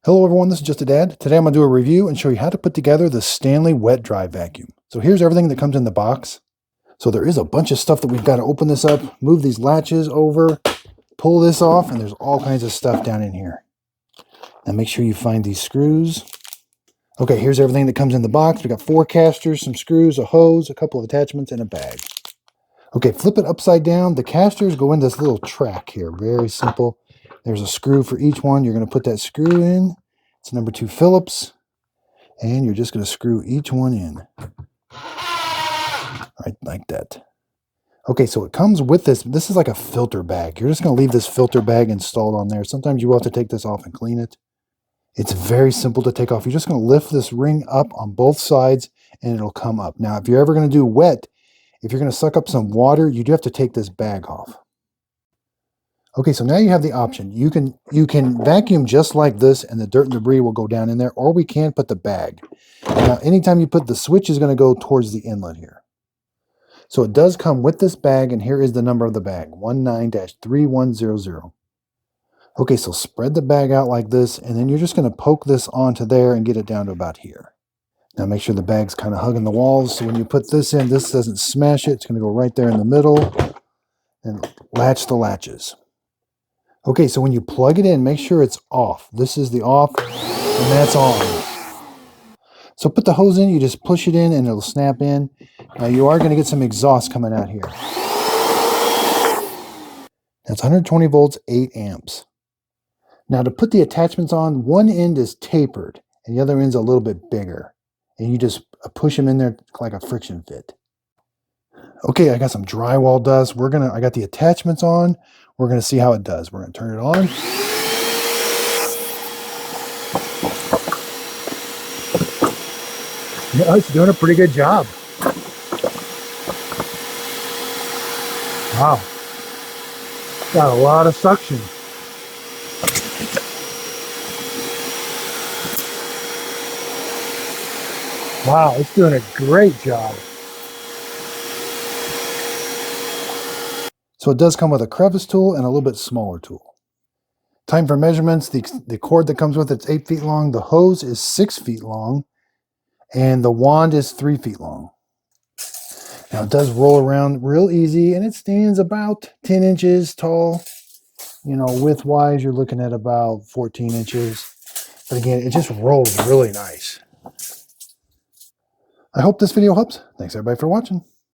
Hello everyone, this is Just a Dad. Today I'm going to do a review and show you how to put together the Stanley wet dry vacuum. So here's everything that comes in the box. So there is a bunch of stuff that we've got to open this up, move these latches over, pull this off, and there's all kinds of stuff down in here. Now make sure you find these screws. Okay, here's everything that comes in the box. We got 4 casters, some screws, a hose, a couple of attachments, and a bag. Okay, flip it upside down. The casters go in this little track here. Very simple. There's a screw for each one. You're going to put that screw in. It's number 2 Phillips. And you're just going to screw each one in. Right like that. Okay, so it comes with this. This is like a filter bag. You're just going to leave this filter bag installed on there. Sometimes you will have to take this off and clean it. It's very simple to take off. You're just going to lift this ring up on both sides and it'll come up. Now, if you're ever going to do wet, if you're going to suck up some water, you do have to take this bag off. Okay, so now you have the option. You can vacuum just like this and the dirt and debris will go down in there, or we can put the bag. Now, anytime you put the switch is going to go towards the inlet here. So it does come with this bag, and here is the number of the bag, 19-3100. Okay, so spread the bag out like this, and then you're just going to poke this onto there and get it down to about here. Now make sure the bag's kind of hugging the walls, so when you put this in, this doesn't smash it. It's going to go right there in the middle and latch the latches. Okay, so when you plug it in, make sure it's off. This is the off, and that's on. So put the hose in, you just push it in, and it'll snap in. Now you are going to get some exhaust coming out here. That's 120 volts, 8 amps. Now to put the attachments on, one end is tapered, and the other end's a little bit bigger. And you just push them in there like a friction fit. Okay, I got some drywall dust. I got the attachments on. We're going to see how it does. We're going to turn it on. Yeah, it's doing a pretty good job. Wow. Got a lot of suction. Wow, it's doing a great job. So it does come with a crevice tool and a little bit smaller tool. Time for measurements. The cord that comes with it's 8 feet long. The hose is 6 feet long. And the wand is 3 feet long. Now it does roll around real easy, and it stands about 10 inches tall. You know, width-wise, you're looking at about 14 inches. But again, it just rolls really nice. I hope this video helps. Thanks everybody for watching.